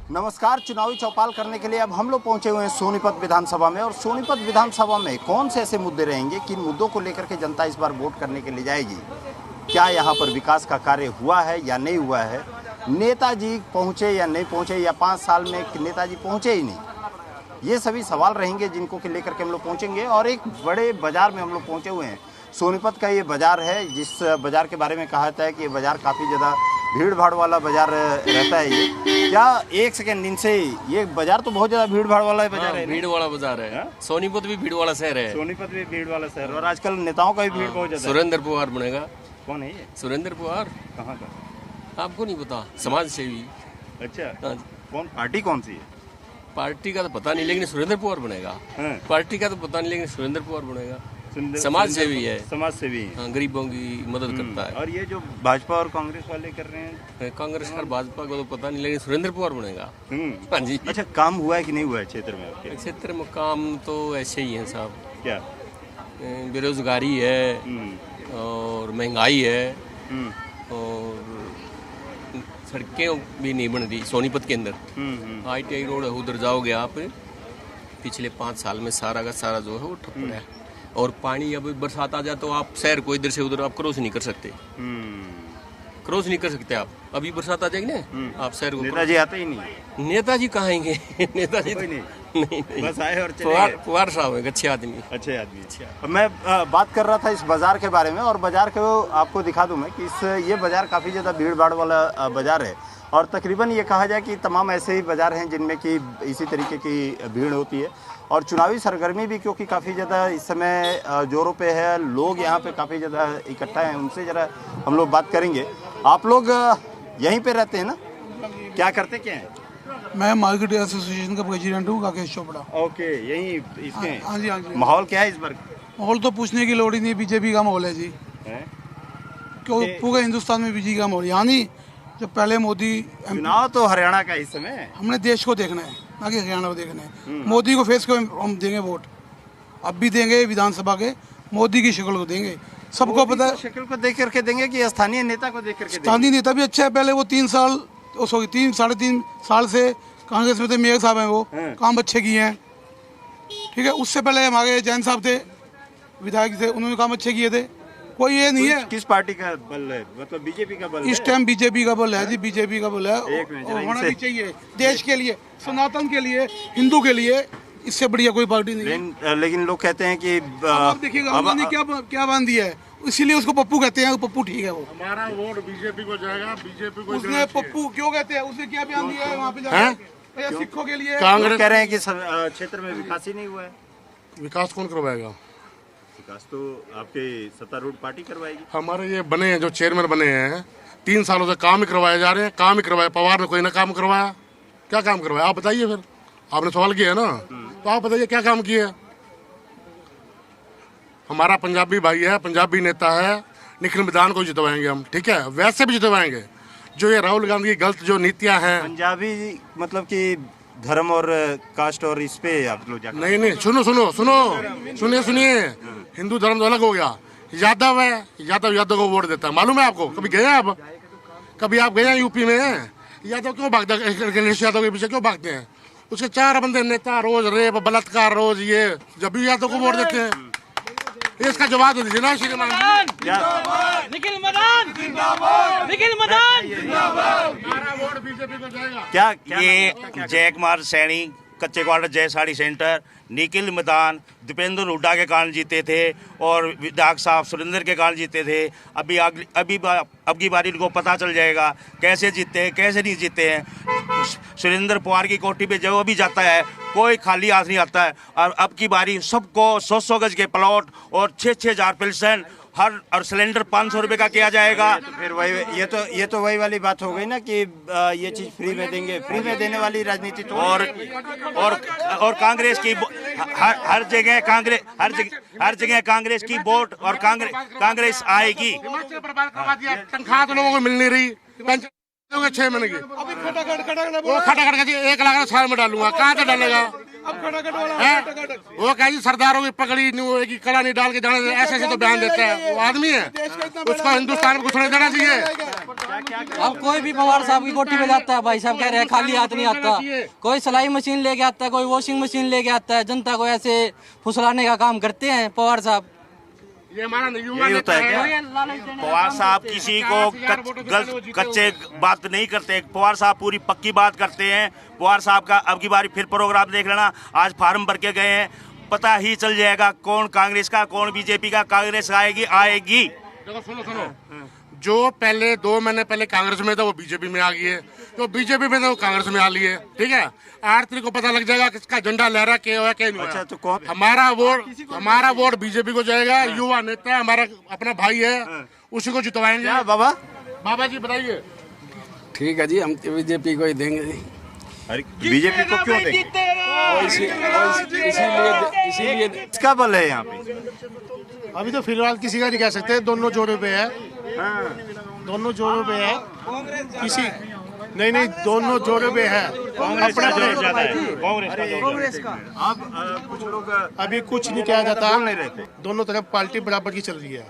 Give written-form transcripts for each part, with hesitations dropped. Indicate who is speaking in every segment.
Speaker 1: नमस्कार। चुनावी चौपाल करने के लिए अब हम लोग पहुंचे हुए हैं सोनीपत विधानसभा में। और सोनीपत विधानसभा में कौन से ऐसे मुद्दे रहेंगे, किन मुद्दों को लेकर के जनता इस बार वोट करने के लिए जाएगी, क्या यहाँ पर विकास का कार्य हुआ है या नहीं हुआ है, नेताजी पहुँचे या नहीं पहुँचे, या 5 साल में नेताजी पहुँचे ही नहीं, ये सभी सवाल रहेंगे जिनको के लेकर के हम लोग पहुँचेंगे। और एक बड़े बाजार में हम लोग पहुँचे हुए हैं। सोनीपत का ये बाजार है, जिस बाजार के बारे में कहा जाता है कि ये बाजार काफ़ी ज़्यादा भीड़ भाड़ वाला बाजार रहता है। ये क्या एक सेकेंड इनसे, ये बाजार तो बहुत ज़्यादा भीड़ भाड़ वाला बाजार है।
Speaker 2: भीड़ वाला बाजार है। सोनीपत भी भीड़ वाला शहर है।
Speaker 1: सोनीपत भी भीड़ वाला शहर, और आजकल नेताओं का भी भीड़ बहुत ज़्यादा है।
Speaker 2: सुरेंद्र पवार बनेगा।
Speaker 1: कौन है ये?
Speaker 2: सुरेंद्र पवार
Speaker 1: कहाँ का?
Speaker 2: आपको नहीं पता? समाज सेवी।
Speaker 1: अच्छा,
Speaker 2: हाँ।
Speaker 1: कौन पार्टी कौन सी है?
Speaker 2: पार्टी का तो पता नहीं, लेकिन सुरेंद्र पवार बनेगा। पार्टी का तो पता नहीं, लेकिन सुरेंद्र पवार बनेगा। समाज सेवी है।
Speaker 1: समाज सेवी है।
Speaker 2: हाँ, गरीबों की मदद करता है।
Speaker 1: और ये जो भाजपा और कांग्रेस वाले कर रहे हैं,
Speaker 2: कांग्रेस और भाजपा को तो पता नहीं, लेकिन सुरेंद्र पवार बनेगा। हाँ जी।
Speaker 1: अच्छा, काम हुआ है कि नहीं हुआ है क्षेत्र में आपके?
Speaker 2: क्षेत्र में काम तो ऐसे ही है साहब।
Speaker 1: क्या?
Speaker 2: बेरोजगारी है और महंगाई है और सड़कें भी नहीं बन रही सोनीपत के अंदर। ITI रोड है, उधर जाओगे आप, पिछले 5 साल में सारा का सारा जो है वो ठप पड़ा है। और पानी, अब बरसात आ जाए तो आप शहर को इधर से उधर आप क्रॉस नहीं कर सकते। क्रॉस नहीं कर सकते आप। अभी बरसात आ जाएगी ना, आप शहर को।
Speaker 1: नेताजी आते ही नहीं?
Speaker 2: नेताजी कहाँ आएंगे? नेताजी नहीं,
Speaker 1: बस आए और चले गए।
Speaker 2: पवार साहब है अच्छे आदमी।
Speaker 1: अच्छे आदमी। अच्छा, मैं बात कर रहा था इस बाजार के बारे में, और बाजार को आपको दिखा दूं मैं कि ये बाजार काफ़ी ज़्यादा भीड़ भाड़ वाला बाजार है। और तकरीबन ये कहा जाए कि तमाम ऐसे ही बाजार हैं जिनमें कि इसी तरीके की भीड़ होती है। और चुनावी सरगर्मी भी क्योंकि काफ़ी ज़्यादा इस समय जोरों पे है, लोग यहाँ पे काफ़ी ज़्यादा इकट्ठा हैं। उनसे ज़रा हम लोग बात करेंगे। आप लोग यहीं पे रहते हैं ना? क्या करते क्या हैं?
Speaker 3: मैं मार्केट एसोसिएशन का प्रेसिडेंट हूँ, राकेश चोपड़ा।
Speaker 1: ओके, यहीं इसके?
Speaker 3: हाँ जी, हाँ जी।
Speaker 1: माहौल क्या है इस बार?
Speaker 3: माहौल तो पूछने की लोड़ ही नहीं, बीजेपी का माहौल है जी। क्यों पूरे हिंदुस्तान में बीजेपी का माहौल। यानी जब पहले मोदी
Speaker 1: चुनाव तो हरियाणा का इस समय,
Speaker 3: हमने देश को देखना है ना कि हरियाणा को देखना है। मोदी को फेस को हम देंगे वोट, अब भी देंगे। विधानसभा के मोदी की शक्ल को देंगे। सबको पता है,
Speaker 1: शक्ल को देख करके देंगे कि स्थानीय नेता को देख करके?
Speaker 3: स्थानीय नेता भी अच्छा है। पहले वो 3 साल, सॉरी 3-3.5 साल से कांग्रेस में थे। मेयर साहब हैं, वो काम अच्छे किए हैं। ठीक है, उससे पहले हमारे जैन साहब थे, विधायक थे, उन्होंने काम अच्छे किए थे। कोई ये नहीं है।
Speaker 1: किस पार्टी का बल है? मतलब बीजेपी का बल?
Speaker 3: इस टाइम बीजेपी का बल है जी, बीजेपी का बल है।
Speaker 1: और
Speaker 3: होना भी चाहिए देश के लिए, सनातन के लिए, हिंदू के लिए। इससे बढ़िया कोई पार्टी नहीं है।
Speaker 1: लेकिन लोग कहते हैं कि
Speaker 3: अब देखिएगा उन्होंने क्या बांध दिया है, इसीलिए उसको पप्पू कहते हैं। पप्पू ठीक है, वो
Speaker 4: हमारा वोट बीजेपी को जाएगा। बीजेपी को
Speaker 3: उसने पप्पू क्यों कहते हैं? उसने क्या बयान दिया है वहाँ पे जाकर सिखों के लिए?
Speaker 1: कांग्रेस कह रहे हैं कि क्षेत्र में विकास ही नहीं हुआ है।
Speaker 4: विकास कौन करवाएगा?
Speaker 1: विकास तो आपके सत्तारूढ़ पार्टी करवाएगी।
Speaker 4: हमारे ये बने हैं, जो चेयरमैन बने हैं, 3 सालों से काम ही करवाए जा रहे हैं। काम ही करवाए। पवार ने कोई ना काम करवाया। क्या काम करवाया आप बताइए। फिर आपने सवाल किया है ना, तो आप बताइए क्या काम किए। हमारा पंजाबी भाई है, पंजाबी नेता है, निखिल मैदान को जितवाएंगे हम। ठीक है, वैसे भी जितवाएंगे। जो ये राहुल गांधी की गलत जो नीतियां हैं,
Speaker 1: पंजाबी मतलब कि धर्म और कास्ट और इस पे आप लोग जाकर?
Speaker 4: नहीं, सुनिए। हिंदू धर्म तो अलग हो गया। यादव है, यादव को वोट देता है। मालूम है आपको? कभी गए आप? कभी आप गए हैं यूपी में? यादव क्यों भागता है? गणेश यादव के पीछे क्यों भागते हैं? उसके 4 बंदे नेता, रोज रेप, बलात्कार, रोज ये, जब भी यादव को वोट देते हैं। इसका जवाब दे दीजिए ना श्रीमान।
Speaker 5: निखिल मैदान
Speaker 4: हमारा वोट बीजेपी को जाएगा।
Speaker 1: क्या
Speaker 6: ये जय कुमार सैनी, कच्चे क्वार्टर, जय साड़ी सेंटर, निखिल मैदान दीपेंद्र हुड्डा के कारण जीते थे और विधायक साहब सुरेंद्र के कारण जीते थे। अब की बारी इनको पता चल जाएगा कैसे जीते हैं, कैसे नहीं जीते हैं। सुरेंद्र पवार की कोठी पे जो भी जाता है, कोई खाली हाथ नहीं आता है। और अब की बारी सबको 100 गज के प्लॉट और 6-6 हज़ार पेंशन और सिलेंडर 500 रुपये का किया जाएगा।
Speaker 1: तो फिर वही, ये तो वही वाली बात हो गई ना कि ये चीज फ्री में देंगे। फ्री में देने वाली राजनीति तो
Speaker 6: और कांग्रेस की हर जगह कांग्रेस की वोट और कांग्रेस आएगी।
Speaker 4: तनख्वाह तो लोगों को मिल नहीं रही। पेंशन 6 महीने की, वो खटाखट 1 लाख साल में डालूंगा। कहाँ से डालेगा? वो कहीं सरदारों की पकड़ी की कड़ा नहीं डाल के जाना, ऐसे तो बयान देता है। वो आदमी है, उसको हिंदुस्तान में कुछ नहीं देना चाहिए।
Speaker 7: अब कोई भी पवार साहब की कोठी पे जाता है, भाई साहब कह रहे हैं खाली हाथ नहीं आता। कोई सिलाई मशीन लेके आता है, कोई वॉशिंग मशीन लेके आता है। जनता को ऐसे फुसलाने का काम करते हैं पवार साहब।
Speaker 4: ये हमारा युवा
Speaker 1: यही होता है क्या?
Speaker 6: पवार साहब किसी को गलत कच्चे बात नहीं करते। पवार साहब पूरी पक्की बात करते हैं। पवार साहब का अब की बारी फिर प्रोग्राम देख लेना, आज फार्म भर के गए हैं, पता ही चल जाएगा कौन कांग्रेस का कौन बीजेपी का। कांग्रेस आएगी।
Speaker 4: देखो सुनो, जो पहले 2 महीने पहले कांग्रेस में था वो बीजेपी में आ गई है, जो बीजेपी में था वो कांग्रेस में आ ली है। ठीक है, 8 तारीख को पता लग जाएगा किसका झंडा लहरा क्या हुआ क्या नहीं हुआ।
Speaker 1: अच्छा, तो कौन?
Speaker 4: हमारा वोट बीजेपी को जाएगा। युवा नेता हमारा अपना भाई है, उसी को जितवाएंगे।
Speaker 1: क्या बाबा?
Speaker 4: बाबा जी बताइए।
Speaker 8: ठीक है जी, हम बीजेपी को ही देंगे जी।
Speaker 1: अरे बीजेपी को क्यों देंगे?
Speaker 8: इसीलिए
Speaker 1: इसका बल है यहाँ पे।
Speaker 9: अभी तो फिलहाल किसी का नहीं कह सकते, दोनों जोरों पे है। दोनों जोरों पे है, किसी नहीं दोनों जोरों पे है।
Speaker 6: कांग्रेस का जोर ज्यादा है।
Speaker 9: कांग्रेस का
Speaker 1: अब कुछ लोग
Speaker 9: अभी कुछ नहीं कहा जाता।
Speaker 1: बोल नहीं रहते।
Speaker 9: दोनों तरफ पार्टी बराबर की चल रही है।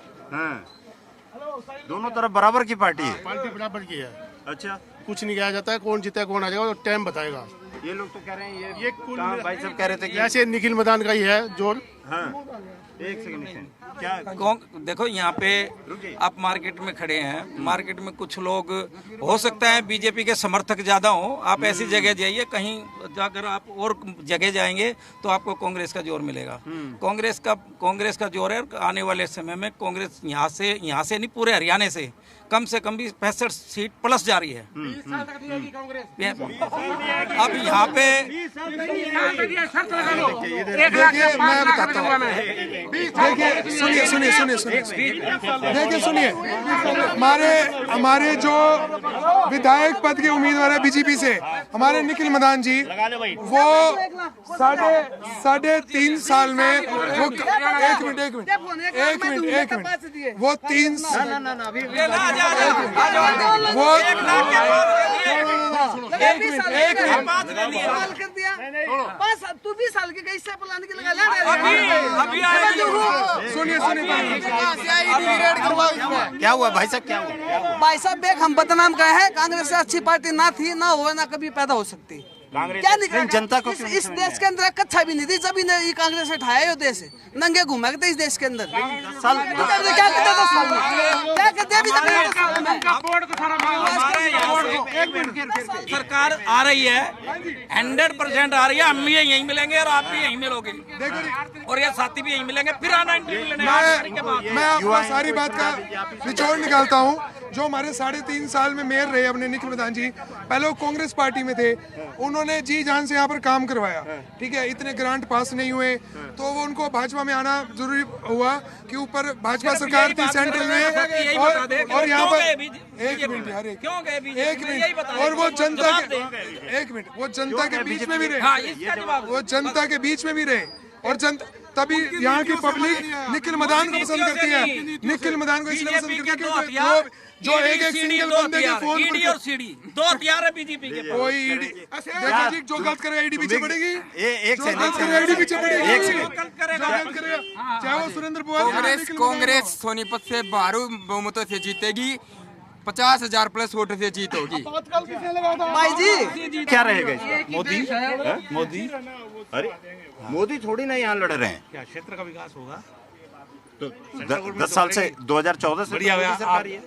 Speaker 1: दोनों तरफ बराबर की पार्टी है।
Speaker 9: पार्टी बराबर की है।
Speaker 1: अच्छा,
Speaker 9: कुछ नहीं कहा जाता है, कौन जीता कौन आ जाएगा तो टाइम बताएगा।
Speaker 1: ये लोग तो कह रहे हैं
Speaker 9: ये कुल
Speaker 1: भाई साहब कह रहे थे कि
Speaker 9: ऐसे निखिल मैदान का ही है जोर।
Speaker 1: हाँ, एक सेकंड क्या
Speaker 7: देखो यहाँ पे आप मार्केट में खड़े हैं, मार्केट में कुछ लोग हो सकता है बीजेपी के समर्थक ज्यादा हो। आप ऐसी जगह जाइए, कहीं जाकर आप और जगह जाएंगे तो आपको कांग्रेस का जोर मिलेगा। कांग्रेस का जोर है। आने वाले समय में कांग्रेस यहाँ से नहीं, पूरे हरियाणा से कम भी 65 सीट प्लस जा रही है। अब यहाँ पे
Speaker 3: देखिए मैं बताता हूँ, देखिए सुनिए हमारे जो विधायक पद के उम्मीदवार है बीजेपी से, हमारे निखिल मदान जी, वो साढ़े 3 साल में वो एक मिनट वो 3
Speaker 10: साल के गई
Speaker 3: सुनिए
Speaker 1: क्या हुआ भाई साहब? क्या हुआ
Speaker 10: भाई साहब? देख, हम बदनाम गए हैं। कांग्रेस से अच्छी पार्टी ना थी, ना हो, ना कभी पैदा हो सकती। क्या निकला
Speaker 1: जनता को
Speaker 10: इस देश के अंदर कच्चा भी नहीं थी जब ये कांग्रेस ने उठाया ये देश नंगे घुमा के इस देश के अंदर। क्या करते था साल में? क्या करते अभी
Speaker 7: सरकार आ रही है, 100% आ रही है। हम भी यहीं मिलेंगे और आप भी यहीं मिलोगे और ये साथी भी यहीं मिलेंगे। फिर आना इंटरव्यू लेने।
Speaker 3: मैं आपको सारी बात का निचोड़ निकालता हूँ। जो हमारे 3.5 साल में मेयर रहे अपने निखिल मदान जी, पहले वो कांग्रेस पार्टी में थे, उन्होंने जी जान से यहाँ पर काम करवाया। ठीक है, इतने ग्रांट पास नहीं हुए तो वो उनको भाजपा में आना जरूरी हुआ कि ऊपर भाजपा सरकार थी सेंट्रल में। और यहाँ पर एक मिनट और वो जनता के एक मिनट वो जनता के बीच में भी रहे और जनता तभी यहाँ की पब्लिक निखिल मदान को पसंद करती है। निखिल मदान को इसलिए पसंद करती है क्योंकि जो एक सिंगल बंदे के फोन
Speaker 7: ईडी और सीडी 2 हथियार है बीजेपी के।
Speaker 3: कोई ईडी देखो जी, जो गलत करेगा ईडी पीछे पड़ेगी।
Speaker 1: एक
Speaker 3: जो गलत करेगा ईडी पीछे पड़ेगी। चाहे वो सुरेंद्र पवार।
Speaker 8: कांग्रेस सोनीपत से भारी बहुमतों से जीतेगी, 50,000 प्लस वोट से जीत होगी।
Speaker 10: भाई जी
Speaker 1: क्या रहेगा? मोदी? अरे मोदी थोड़ी ना यहाँ लड़ रहे हैं।
Speaker 9: क्या क्षेत्र का विकास होगा?
Speaker 1: तो 10 साल से 2014 से
Speaker 9: बढ़िया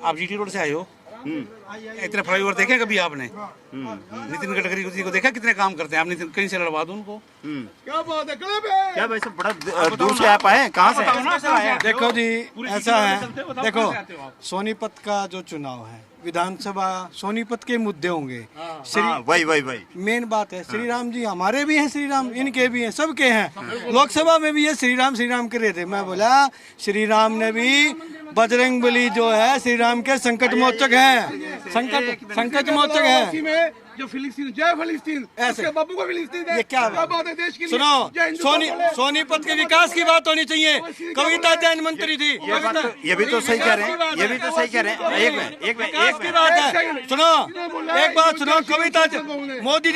Speaker 9: आप जीटी रोड से आए हो, इतने फ्लाईओवर देखे कभी आपने? नितिन गडकरी को देखा कितने काम करते हैं? आप नितिन कहीं से लड़वा दो उनको।
Speaker 3: क्या बात है?
Speaker 1: क्या भाई साहब बड़ा दूर से आप आए हैं? कहाँ से?
Speaker 11: देखो जी, ऐसा है, देखो सोनीपत का जो चुनाव है, विधानसभा सोनीपत के मुद्दे होंगे।
Speaker 1: वही
Speaker 11: मेन बात है, श्री राम जी हमारे भी हैं, श्री राम इनके भी हैं, सबके हैं। लोकसभा में भी ये श्री राम कर रहे थे। मैं बोला श्री राम ने भी, बजरंग बली जो है श्री राम के संकट मोचक हैं, संकट मोचक है।
Speaker 3: जो फिलिस्तीन, जय फिलिस्तीन, ऐसे बाबू को फिलिस्तीन
Speaker 11: ये क्या
Speaker 3: बात है देश के लिए?
Speaker 11: सुनो, सोनीपत के विकास की बात होनी चाहिए। कविता जैन मंत्री थी।
Speaker 1: ये भी तो सही कह रहे हैं। एक मिनट
Speaker 11: की बात है। सुनो, एक बात सुनो, कविता मोदी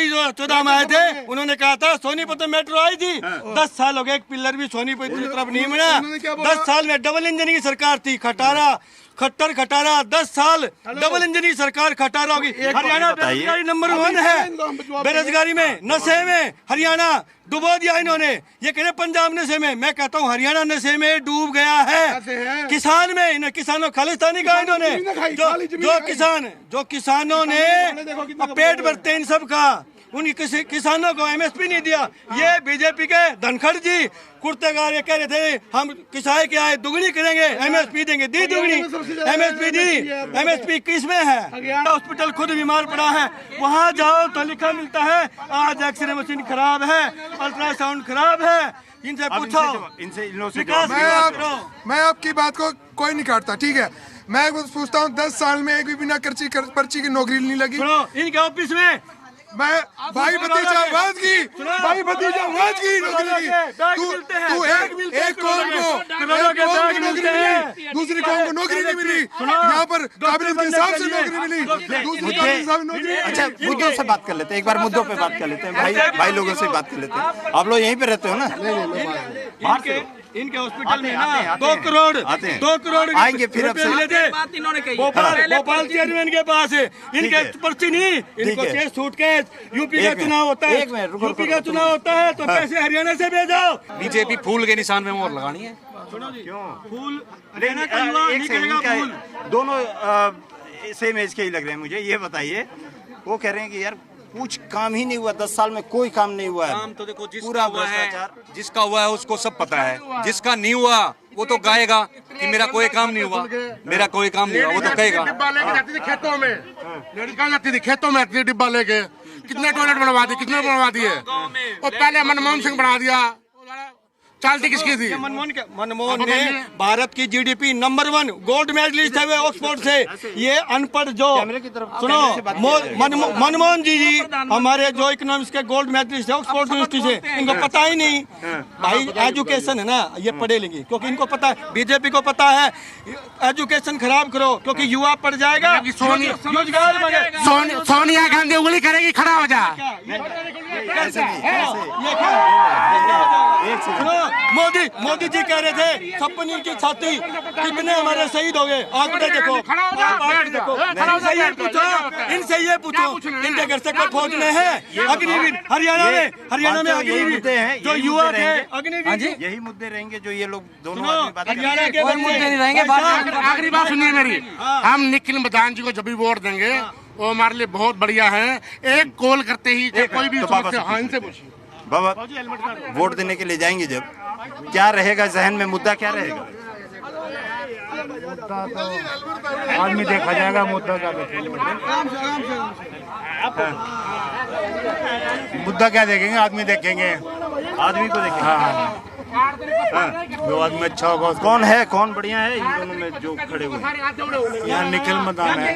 Speaker 11: जो 14 में आए थे, उन्होंने कहा था सोनीपत में मेट्रो आई थी। 10 साल हो गए, एक पिलर भी सोनीपत की तरफ नहीं मिला। 10 साल में डबल इंजन की सरकार थी। खटारा खट्टर खटारा 10 साल डबल इंजन की सरकार खटारा होगी। हरियाणा बेरोजगारी नंबर 1 है, बेरोजगारी में, नशे में हरियाणा डुबो दिया इन्होंने। ये कह रहे पंजाब नशे में, मैं कहता हूँ हरियाणा नशे में डूब गया है। किसान में इन्हें किसानों खालिस्तानी कहा इन्होंने, जो किसानों ने पेट भरते इन सब का, उन किसानों को एमएसपी नहीं दिया। ये बीजेपी के धनखड़ जी कुर्ते गारे कह रहे थे हम किसाई के आए दुगनी करेंगे, एमएसपी देंगे, दी दुगनी एमएसपी दी। एमएसपी किस में है? हॉस्पिटल खुद बीमार पड़ा है, वहाँ जाओ तो लिखा मिलता है आज एक्सरे मशीन खराब है, अल्ट्रासाउंड खराब है। इनसे पूछो,
Speaker 12: मैं आपकी बात को कोई नहीं काटता, ठीक है। मैं पूछता हूँ 10 साल में एक भी बिना पर्ची की नौकरी नहीं लगी
Speaker 11: इनके ऑफिस में।
Speaker 12: मैं भाई भतीजा वाद की नौकरी की। तू एक कौम को नौकरी मिली, दूसरी कौम को नौकरी नहीं मिली। यहाँ पर काबिलियत के हिसाब से नौकरी मिली, दूसरी काबिलियत के हिसाब से नौकरी।
Speaker 1: अच्छा, मुद्दों से बात कर लेते हैं, एक बार मुद्दों पे बात कर लेते हैं। भाई लोगों से बात कर लेते हैं। आप लोग यहीं पे रहते हो ना?
Speaker 11: इनके हॉस्पिटल में ना 2 करोड़
Speaker 1: आएंगे फिर
Speaker 11: भोपाल चेयरमैन के पास है, इनके पर्ची नहीं, इनको चाहिए सूटकेस। यूपी का चुनाव होता है, यूपी का चुनाव होता है तो पैसे हरियाणा से भेजाओ।
Speaker 7: बीजेपी फूल के निशान में मोहर लगानी है।
Speaker 11: क्यों फूल लेना का नहीं करेगा फूल।
Speaker 1: दोनों सेम एज के ही लग रहे हैं मुझे। ये बताइए, वो कह रहे हैं कि यार कुछ काम ही नहीं हुआ, 10 साल में कोई काम नहीं हुआ है।
Speaker 7: काम तो देखो पूरा भ्रष्टाचार, जिसका हुआ है उसको सब पता है, जिसका नहीं हुआ वो तो गाएगा कि मेरा कोई काम नहीं हुआ, मेरा कोई काम नहीं हुआ, वो तो कहेगा।
Speaker 4: डिब्बा लेके जाती थी खेतों में, लेडीज कहाँ जाती थी? खेतों में आती थी डिब्बा लेके। कितने टॉयलेट बनवा दिए, कितने बनवा दिए? और पहले मनमोहन सिंह बना दिया, चालती किसकी थी?
Speaker 11: मनमोहन ने भारत की जीडीपी नंबर 1 गोल्ड मेडलिस्ट है वे ऑक्सफोर्ड से। ये अनपढ़ जो सुनो, मनमोहन जी हमारे जो इकोनॉमिक्स के गोल्ड मेडलिस्ट है ऑक्सफोर्ड यूनिवर्सिटी से, इनको पता ही नहीं भाई एजुकेशन है ना, ये पढ़े लिखे, क्योंकि इनको पता है, बीजेपी को पता है एजुकेशन खराब करो क्योंकि युवा पढ़ जाएगा, रोजगार बनेगा।
Speaker 4: सोनिया गांधी उंगली करेगी खड़ा हो जा।
Speaker 11: मोदी जी कह रहे थे 56 इंच की छाती, कितने हमारे शहीद हो गए, आंकड़े देखो। इनसे ये पूछो इनके घर से कोई फौज में है? अग्निवीर हरियाणा में अग्निवीर जो युवा थे, अग्निवीर
Speaker 1: यही मुद्दे रहेंगे जो ये लोग दोनों
Speaker 11: हरियाणा के मुद्दे नहीं रहेंगे।
Speaker 4: आखिरी बात सुनिए मेरी, हम निखिल मदान जी को जब भी वोट देंगे वो हमारे लिए बहुत बढ़िया है। एक कॉल करते ही कोई भी इनसे पूछिए
Speaker 1: बाबा, वोट देने के लिए जाएंगे जब, क्या रहेगा जहन में, मुद्दा क्या रहेगा?
Speaker 9: मुद्दा तो आदमी देखा जाएगा, मुद्दा क्या मुद्दा क्या देखेंगे? आदमी देखेंगे, आदमी को देखेंगे। हाँ। जो आदमी अच्छा होगा।
Speaker 1: कौन है, कौन बढ़िया है इन दोनों में जो खड़े हुए हैं?
Speaker 9: यहाँ निखिल मदान है।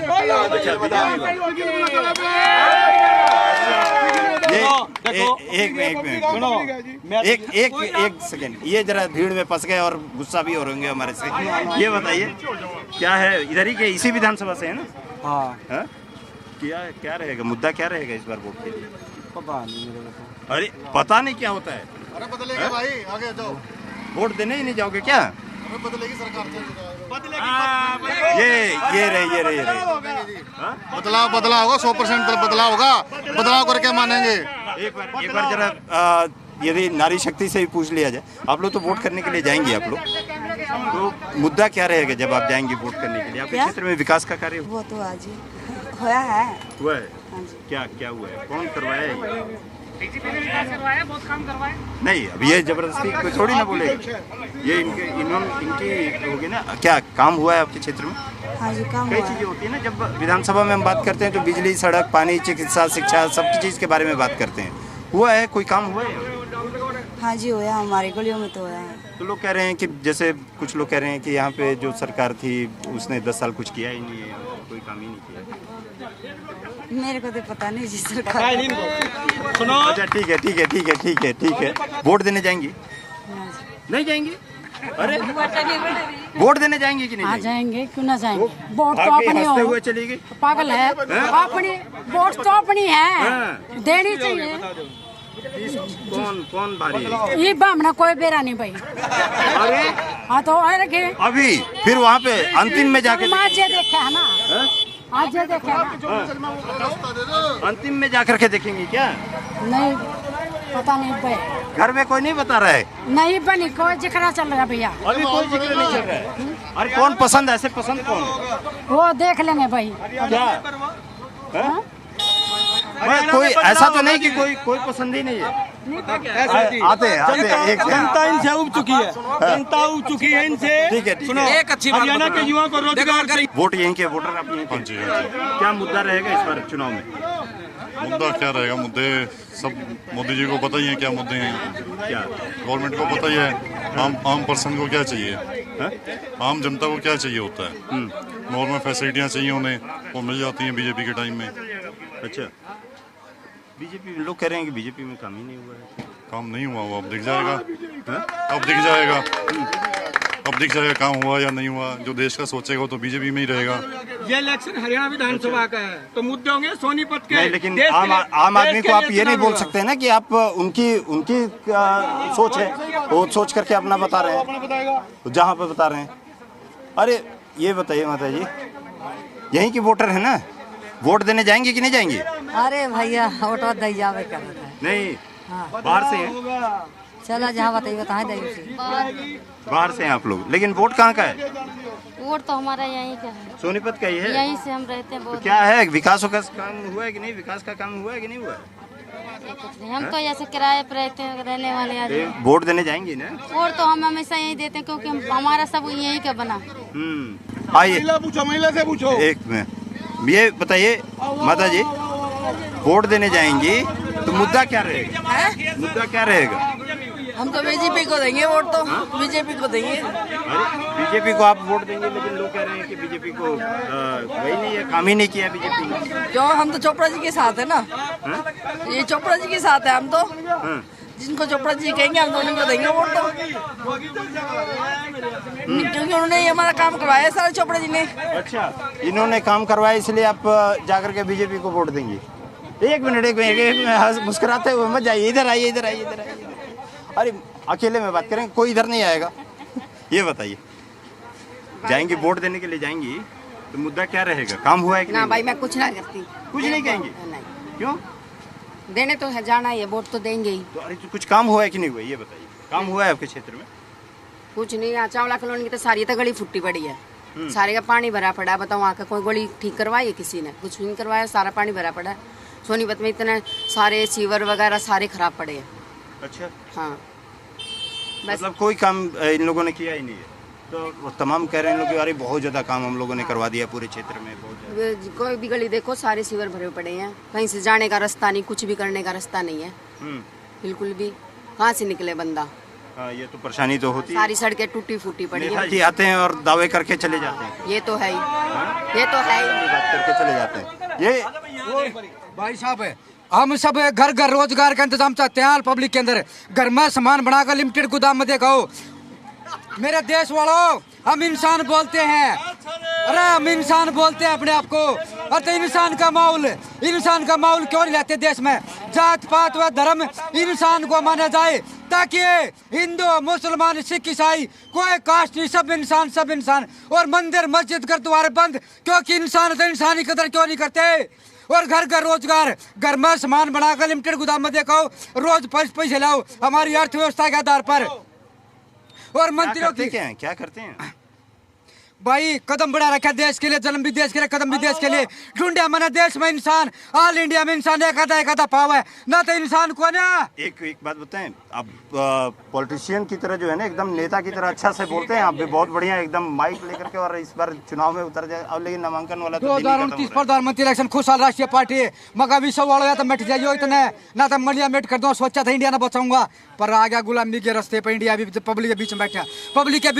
Speaker 1: एक सेकंड, ये जरा भीड़ में फंस गए और गुस्सा भी हो रहे होंगे हमारे से। ये बताइए क्या है, इधर ही के इसी विधानसभा से है ना? हाँ। क्या रहेगा मुद्दा, क्या रहेगा इस बार वोट के लिए?
Speaker 11: पता नहीं मेरे को।
Speaker 1: अरे पता नहीं क्या होता है?
Speaker 12: अरे बदलेगा भाई, आगे जाओ।
Speaker 1: वोट देने ही नहीं जाओगे क्या?
Speaker 12: बदलेगी सरकार,
Speaker 1: ये रहे
Speaker 12: बदलाव होगा, 100% बदलाव होगा। बदलाव करके मानेंगे।
Speaker 1: एक बार जरा यदि नारी शक्ति से भी पूछ लिया जाए, आप लोग तो वोट करने के लिए जाएंगे, आप लोग तो मुद्दा क्या रहेगा जब आप जाएंगे वोट करने के लिए? आपके क्षेत्र में विकास का कार्य
Speaker 13: वो तो आज हुआ है।
Speaker 1: हुआ है? क्या हुआ है? कौन करवाया है?
Speaker 5: बहुत काम करवाए।
Speaker 1: नहीं, अब ये जबरदस्ती कोई थोड़ी ना बोलेगा। ये इनकी होगी ना। क्या काम हुआ है आपके क्षेत्र में?
Speaker 13: हाँ जी, काम
Speaker 1: कई चीजें होती है ना, जब विधानसभा में हम बात करते हैं तो बिजली, सड़क, पानी, चिकित्सा, शिक्षा, सब चीज के बारे में बात करते हैं। हुआ है, कोई काम हुआ है?
Speaker 13: हाँ जी हुआ, हमारी गलियों में तो हुआ है।
Speaker 1: तो लोग कह रहे हैं कि जैसे कुछ लोग कह रहे हैं कि यहाँ पे जो सरकार थी उसने 10 साल कुछ किया ही नहीं है, कोई काम ही नहीं किया।
Speaker 13: मेरे को तो पता नहीं जी, सरकार।
Speaker 1: सुनो, अच्छा ठीक है। वोट देने जाएंगी? नहीं जाएंगे? अरे वोट देने जाएंगे कि नहीं
Speaker 14: जाएंगे? क्यों ना जाएंगे? वोट तो अपनी
Speaker 1: हंसते हुए चली गई।
Speaker 14: पागल है अपनी, वोट तो अपनी है, देनी चाहिए।
Speaker 1: कौन भारी है?
Speaker 14: ये बामना कोई बेरा नहीं भाई।
Speaker 1: अरे
Speaker 14: हाँ तो और रखे
Speaker 1: अभी फिर वहाँ पे अंतिम में जाके
Speaker 14: हम आज ये देखे है ना, आज ये देखे है ना।
Speaker 1: अंतिम में जाकर के देखेंगे क्या?
Speaker 14: नहीं पता नहीं भाई,
Speaker 1: घर में कोई नहीं बता रहा है?
Speaker 14: नहीं बनी कोई जिक्र चल रहा भैया,
Speaker 1: अभी कोई जिक्र नहीं चल रहा है। अरे कौन पसंद है? ऐसे पसंद कौन?
Speaker 14: वो देख लेंगे भाई।
Speaker 1: क्या कोई ऐसा तो नहीं कि कोई पसंद ही नहीं है? आते हैं एक
Speaker 11: जनता इनसे उब चुकी है, जनता उब चुकी है इनसे।
Speaker 1: ठीक है
Speaker 11: सुनो,
Speaker 7: एक अच्छी बात
Speaker 11: हरियाणा के युवा को रोजगार चाहिए।
Speaker 1: वोट यहीं के वोटर आप यहीं के। क्या मुद्दा रहेगा इस बार चुनाव में?
Speaker 15: मुद्दा क्या रहेगा? मुद्दे सब मोदी जी को पता ही है क्या मुद्दे हैं,
Speaker 1: क्या
Speaker 15: गवर्नमेंट को पता ही है। आम पर्सन को क्या चाहिए, आम जनता को क्या चाहिए होता है। नॉर्मल फैसिलिटियाँ चाहिए उन्हें, वो मिल जाती हैं बीजेपी के टाइम में।
Speaker 1: अच्छा, बीजेपी लोग कह रहे हैं कि बीजेपी में काम ही नहीं हुआ है।
Speaker 15: काम नहीं हुआ, वो अब दिख जाएगा। अब दिख जाएगा, अब दिख जाएगा काम हुआ या नहीं हुआ। जो देश का सोचेगा तो बीजेपी में ही रहेगा।
Speaker 11: ये इलेक्शन हरियाणा विधानसभा का है तो मुद्दे होंगे सोनीपत के।
Speaker 1: नहीं, लेकिन आम आदमी को आप ये नहीं बोल सकते ना कि आप उनकी सोच है, वो सोच करके अपना बता रहे हैं जहाँ पे बता रहे हैं। अरे ये बताइए माता जी, यहीं की वोटर है ना, वोट देने जाएंगे कि नहीं जाएंगे?
Speaker 13: अरे भैया वोट दे जावे कर
Speaker 1: नहीं, बाहर से हैं?
Speaker 13: चला जहाँ बताइए कहाँ जाइए।
Speaker 1: बाहर से हैं आप लोग, लेकिन वोट कहाँ का है?
Speaker 16: वोट तो हमारा यहीं का है,
Speaker 1: सोनीपत का ही है।
Speaker 16: यहीं से हम रहते हैं।
Speaker 1: तो क्या है, विकास का काम हुआ है कि नहीं? विकास का काम हुआ है कि नहीं हुआ?
Speaker 16: हम तो ऐसे किराए पर रहते हैं, रहने वाले आदमी।
Speaker 1: वोट देने जाएंगे ना?
Speaker 16: वोट तो हम हमेशा यहीं देते हैं क्योंकि हमारा सब यहीं का बना।
Speaker 1: आइए
Speaker 3: महिला से पूछो।
Speaker 1: एक मिनट, ये बताइए माता जी, वोट देने जाएंगी तो मुद्दा क्या रहेगा? मुद्दा क्या रहेगा?
Speaker 10: हम तो बीजेपी को देंगे वोट, तो बीजेपी को देंगे।
Speaker 1: अरे बीजेपी को आप वोट देंगे, लेकिन लोग कह रहे हैं कि बीजेपी को वही नहीं है, काम ही नहीं किया बीजेपी ने।
Speaker 10: क्यों, हम तो चोपड़ा जी के साथ है ना। ये चोपड़ा जी के साथ है हम तो। जिनको चोपड़ा जी कहेंगे हम तो उन्हीं को देंगे वोट, तो क्योंकि उन्होंने ये हमारा काम करवाया सारा चोपड़ा जी ने। अच्छा,
Speaker 1: इन्होंने काम करवाया इसलिए आप जाकर के बीजेपी को वोट देंगे? एक मिनट मुस्कुराते हुए मत जाइए, इधर आइए, इधर आइए, इधर आइए। अरे अकेले में बात करेंगे, कोई इधर नहीं आएगा। ये बताइए, जाएंगी वोट देने के लिए जाएंगी तो मुद्दा क्या रहेगा? काम हुआ है कि नहीं?
Speaker 13: भाई मैं कुछ ना करती,
Speaker 1: कुछ नहीं कहेंगे? क्यों?
Speaker 13: देने तो है, जाना है, वोट तो देंगे ही।
Speaker 1: तो अरे कुछ काम हुआ है कि नहीं हुआ, ये बताइए। काम हुआ है आपके क्षेत्र में?
Speaker 13: कुछ नहीं, यहाँ चावला कॉलोनी की तो सारी तो गली फुट्टी पड़ी है, सारे का पानी भरा पड़ा है। बताओ वहाँ का कोई गली ठीक करवाई है? किसी ने कुछ नहीं करवाया, सारा पानी भरा पड़ा है। सोनीपत में इतने सारे सीवर वगैरह सारे खराब पड़े हैं।
Speaker 1: अच्छा,
Speaker 13: हाँ,
Speaker 1: मतलब कोई काम इन लोगों ने किया ही नहीं है। तो वो तमाम कह रहे हैं लोग कि अरे बहुत ज़्यादा काम हम लोगों ने करवा दिया पूरे क्षेत्र में, बहुत ज़्यादा।
Speaker 13: कोई भी गली देखो सारे सीवर भरे पड़े हैं, कहीं से जाने का रास्ता नहीं, कुछ भी करने का रास्ता नहीं है बिल्कुल भी। कहाँ से निकले बंदा?
Speaker 1: ये तो परेशानी तो होती है।
Speaker 13: सारी सड़कें टूटी फूटी पड़ी है।
Speaker 1: जी आते हैं और दावे करके चले जाते हैं।
Speaker 13: ये तो है ही, ये तो है ही,
Speaker 1: बात करके चले जाते हैं। ये
Speaker 8: भाई साहब हम सब घर घर रोजगार का इंतजाम चाहते हैं। पब्लिक के अंदर घर में सामान बनाकर लिमिटेड गोदाम में देखाओ। मेरे देश वालों, हम इंसान बोलते हैं, अरे हम इंसान बोलते हैं अपने आप को। अरे इंसान का माहौल क्यों नहीं लेते देश में? जात पात व धर्म इंसान को माना जाए, ताकि हिंदू मुसलमान सिख ईसाई कोई कास्ट नहीं, सब इंसान। और मंदिर मस्जिद कर द्वारे बंद, क्योंकि इंसान तो इंसानी कदर क्यों नहीं करते? और घर घर रोजगार, घर में सामान बनाकर लिमिटेड गोदाम में देखाओ, रोज पैसे लाओ हमारी अर्थव्यवस्था के आधार पर। और मंत्रियों
Speaker 1: क्या करते हैं
Speaker 8: भाई? कदम बढ़ा रखा देश के लिए, जन्म भी देश के लिए, कदम भी देश के लिए। ढूंढे मैंने देश में इंसान, ऑल इंडिया में इंसान एक आधा पाव है ना, तो इंसान को ना। एक
Speaker 1: बात बताएं, आप पॉलिटिशियन की तरह जो है ना, एकदम नेता की तरह अच्छा से बोलते हैं आप भी, बहुत बढ़िया, एकदम माइक लेकर के, और इस बार चुनाव में उतर जाए। अब लेकिन नामांकन वाला
Speaker 8: 2029 प्रधानमंत्री इलेक्शन खुशहाल राष्ट्रीय पार्टी मगर विश्व वालों या तो मिट जाइयो इतने, ना तो मलिया मिट कर दो। सोचा था इंडिया ना बचाऊंगा, पर आ गया गुलामी के रास्ते पर। इंडिया भी पब्लिक के बीच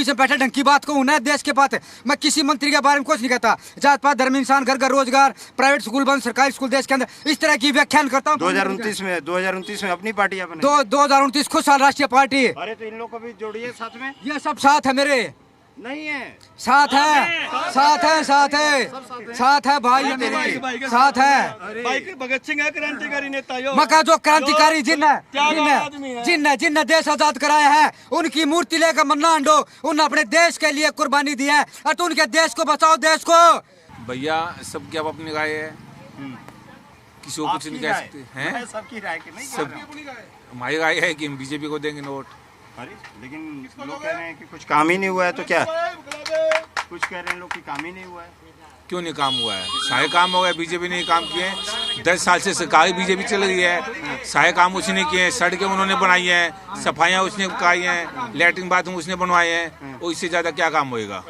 Speaker 8: में बैठा, ढंग की बात को ना देश के बात। मैं किसी मंत्री के बारे में कुछ नहीं कहता। जात पात धर्म इंसान, घर घर रोजगार, प्राइवेट स्कूल बंद, सरकारी स्कूल देश के अंदर, इस तरह की व्याख्यान करता हूँ।
Speaker 1: 2029 में अपनी पार्टी अपने
Speaker 8: 2029 खुशहाल राष्ट्रीय पार्टी।
Speaker 1: अरे तो इन लोग को भी जोड़िए साथ में।
Speaker 8: ये सब साथ है मेरे,
Speaker 1: नहीं है,
Speaker 8: साथ है, साथ है, साथ है, साथ है भाई है मेरे, साथ है।
Speaker 11: भाई भगत सिंह है क्रांतिकारी नेता यो।
Speaker 8: मका जो क्रांतिकारी जिनने देश आजाद कराया है, उनकी मूर्ति लेकर मन्ना अंडो, उन्होंने अपने देश के लिए कुर्बानी दी है, और तो उनके देश को बचाओ, देश को।
Speaker 17: भैया सबकी अब अपनी राय है, किसी को कुछ नहीं कह सकते हैं।
Speaker 1: सबकी राय की नहीं,
Speaker 17: सब हमारी राय है कि हम बीजेपी को देंगे वोट।
Speaker 1: अरे लेकिन लोग कह रहे हैं कि कुछ काम ही नहीं हुआ है, तो क्या कुछ कह रहे हैं लोग कि काम ही नहीं हुआ है।
Speaker 17: क्यों नहीं काम हुआ है? सारे काम हो गए, बीजेपी ने काम किए हैं। 10 साल से सरकारी बीजेपी चल रही है, सारे काम उसने किए हैं। सड़कें उन्होंने बनाई हैं, सफाइयाँ उसने कराई हैं, लैट्रिन बाथरूम उसने बनवाए हैं, और इससे ज़्यादा क्या काम होएगा?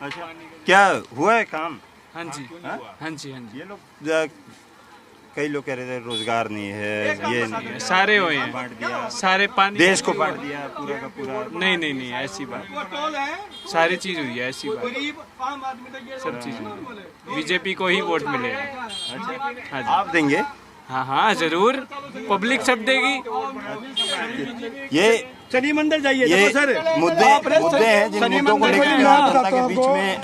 Speaker 1: अच्छा, क्या हुआ है काम?
Speaker 18: हाँ जी, हाँ जी, हाँ जी।
Speaker 1: ये लोग कई लोग कह रहे थे रोजगार नहीं है, ये नहीं है,
Speaker 18: सारे हुए हैं,
Speaker 1: बांट दिया,
Speaker 18: सारे पानी
Speaker 1: देश को बांट दिया पूरा का पूरा।
Speaker 18: नहीं ऐसी बात, सारी चीज हुई है, ऐसी बात, सब चीज हुई है। बीजेपी को ही वोट मिलेगा। हाँ जी,
Speaker 1: आप देंगे?
Speaker 18: हाँ जरूर, पब्लिक सब देगी।
Speaker 1: ये
Speaker 11: चलिए मंदिर जाइए।
Speaker 1: ये
Speaker 11: सर
Speaker 1: मुद्दे हैं जिन मुद्दों को लेकर जनता के बीच में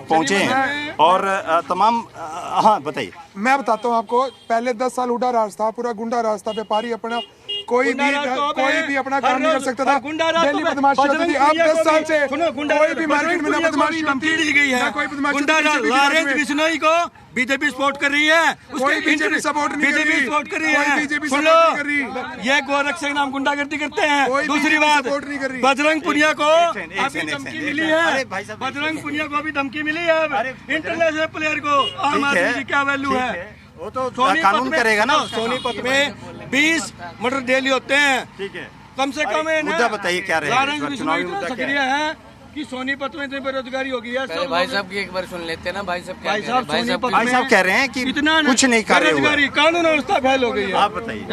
Speaker 1: पहुंचे हैं, और तमाम हाँ बताइए।
Speaker 12: मैं बताता हूँ आपको, पहले 10 साल उड़ा राज था, पूरा गुंडा राज था, व्यापारी अपना कोई भी अपना काम नहीं कर सकता था, डेली बदमाशी होती थी। अब 10 साल से कोई भी मार्केट में ना बदमाशी
Speaker 11: धमकी दी गई है,
Speaker 12: कोई बदमाशी।
Speaker 11: गुंडा लॉरेंस बिश्नोई को बीजेपी सपोर्ट कर रही है,
Speaker 12: कोई बीजेपी सपोर्ट नहीं कर रही,
Speaker 11: बीजेपी सपोर्ट कर रही है।
Speaker 12: बीजेपी
Speaker 11: सुन
Speaker 12: सपोर्ट नहीं कर
Speaker 11: लो,
Speaker 12: रही,
Speaker 11: ये गोरखसिंह नाम गुंडागर्दी करते हैं।
Speaker 12: कोई
Speaker 11: दूसरी बात,
Speaker 12: सपोर्ट नहीं कर रही।
Speaker 11: बजरंग पुनिया को अभी
Speaker 1: एक
Speaker 11: धमकी
Speaker 1: सेकंड,
Speaker 11: मिली
Speaker 1: अरे
Speaker 11: है,
Speaker 1: भाई साहब,
Speaker 11: बजरंग पुनिया को अभी धमकी मिली है इंटरनेशनल प्लेयर को। आम आदमी की क्या वैल्यू है?
Speaker 1: वो तो कानून करेगा ना।
Speaker 11: सोनीपत में 20 मर्डर डेली होते हैं,
Speaker 1: ठीक है,
Speaker 11: कम से कम है।
Speaker 1: मुद्दा बताइए क्या रहेगा इस बार चुनावी मुद्दा क्या
Speaker 11: सक्रिय है कि सोनीपत में इतनी बेरोजगारी हो गई है।
Speaker 18: भाई साहब की एक बार सुन लेते हैं ना, भाई साहब
Speaker 11: भाई साहब सोनीपत
Speaker 1: भाई साहब कह रहे हैं कि
Speaker 11: इतना
Speaker 1: कुछ नहीं कार्य हुआ।
Speaker 11: बेरोजगारी, कानून व्यवस्था फेल हो गई है।
Speaker 1: आप बताइए।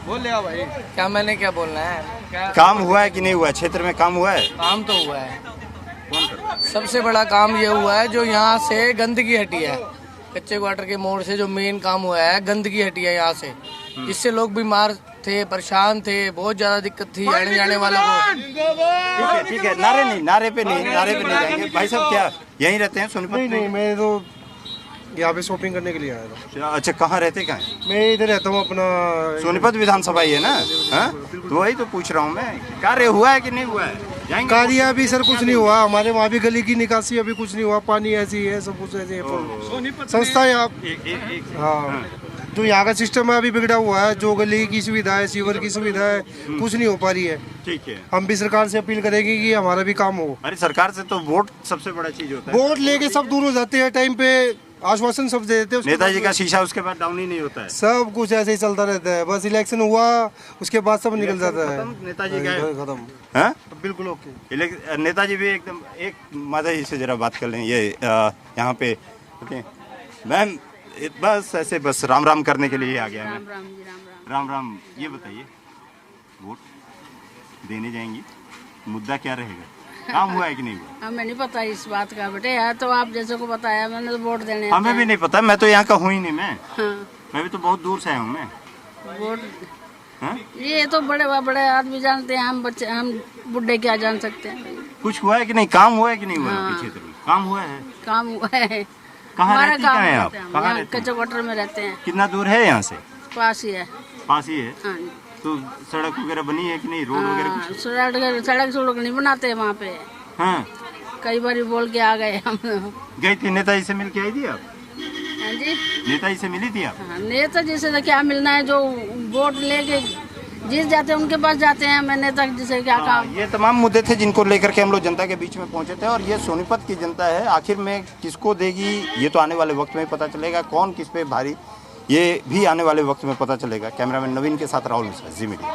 Speaker 11: बोल ले भाई,
Speaker 18: क्या मैंने क्या बोलना है?
Speaker 1: काम हुआ है कि नहीं हुआ? क्षेत्र में काम हुआ है?
Speaker 18: काम तो हुआ है, सबसे बड़ा काम ये हुआ है जो यहाँ से गंदगी हटी है, कच्चे क्वार्टर के मोड़ से जो मेन काम हुआ है, गंदगी हटी है यहाँ से, जिससे लोग बीमार थे, परेशान थे, बहुत ज्यादा दिक्कत थी आने जाने वालों को।
Speaker 1: ठीक है, नारे पे नहीं जाएंगे। भाई साहब क्या यहीं रहते हैं सोनीपत में?
Speaker 9: नहीं, मैं तो यहाँ पे शॉपिंग करने के लिए आया था।
Speaker 1: अच्छा, कहाँ रहते? कहाँ?
Speaker 9: मैं इधर रहता हूँ, अपना
Speaker 1: सोनीपत विधानसभा ही है ना? हाँ, तो वही तो पूछ रहा हूँ मैं, कार्य हुआ है कि नहीं हुआ है?
Speaker 9: कार्य अभी सर कुछ नहीं हुआ, हमारे वहाँ भी गली की निकासी अभी कुछ नहीं हुआ, पानी ऐसी है, सब कुछ ऐसे है। संस्था यहाँ, हाँ, जो यहाँ का सिस्टम है अभी बिगड़ा हुआ है, जो गली की सुविधा है, सीवर की सुविधा है, कुछ नहीं हो पा रही है।
Speaker 1: ठीक है,
Speaker 9: हम भी सरकार से अपील करेंगे कि हमारा भी काम हो।
Speaker 1: अरे सरकार से तो वोट सबसे बड़ा चीज होता है।
Speaker 9: वोट लेके सब दूर हो जाते हैं, टाइम पे आश्वासन सब दे देते हैं,
Speaker 1: नेताजी का शीशा उसके बाद डाउन ही नहीं होता है।
Speaker 9: सब कुछ ऐसे ही चलता रहता है, बस इलेक्शन हुआ उसके बाद सब निकल जाता है।
Speaker 1: नेताजी गए
Speaker 9: खत्म,
Speaker 1: हाँ
Speaker 9: बिल्कुल ओके।
Speaker 1: नेताजी भी एकदम। एक माता जी से जरा बात कर लें, ये यहाँ पे मैम, बस ऐसे बस राम राम करने के लिए आ गया मैं। राम राम। ये बताइए, वोट देने जाएंगी, मुद्दा क्या रहेगा? काम हुआ है कि नहीं हुआ?
Speaker 14: हमें नहीं पता इस बात का बेटे, यार तो आप जैसे को बताया, मैंने तो वोट देने।
Speaker 1: हमें भी नहीं पता, मैं तो यहाँ का हूँ ही नहीं।
Speaker 14: हाँ।
Speaker 1: मैं भी तो बहुत दूर से आया हूँ मैं।
Speaker 14: वोट
Speaker 1: हाँ?
Speaker 14: ये तो बड़े आदमी जानते हैं, हम बच्चे, हम बुढ़े क्या जान सकते हैं?
Speaker 1: कुछ हुआ है कि नहीं? काम हुआ है कि नहीं हुआ? हाँ। क्षेत्र में काम हुआ है?
Speaker 14: काम हुआ है।
Speaker 1: कहाँ रहती हैं आप?
Speaker 14: कच्चे क्वार्टर में रहते हैं।
Speaker 1: कितना दूर है यहाँ से?
Speaker 14: पास ही है।
Speaker 1: पास ही है।
Speaker 14: हाँ।
Speaker 1: तो सड़क वगैरह बनी है कि नहीं? रोड वगैरह?
Speaker 14: सड़क नहीं बनाते वहाँ पे।
Speaker 1: हाँ,
Speaker 14: कई बार बोल के आ गए हम।
Speaker 1: गई थी, नेताजी से मिल के आई थी आप?
Speaker 14: हाँ जी,
Speaker 1: नेताजी से मिली थी आप?
Speaker 14: हाँ, नेताजी से तो क्या मिलना है, जो वोट लेके जीत जाते हैं उनके पास जाते हैं। मैं नेता जिसे क्या काम।
Speaker 1: ये तमाम मुद्दे थे जिनको लेकर के हम लोग जनता के बीच में पहुंचे थे, और ये सोनीपत की जनता है। आखिर में किसको देगी ये तो आने वाले वक्त में पता चलेगा, कौन किस पे भारी, ये भी आने वाले वक्त में पता चलेगा। कैमरामैन नवीन के साथ राहुल मिश्रा, जी मीडिया।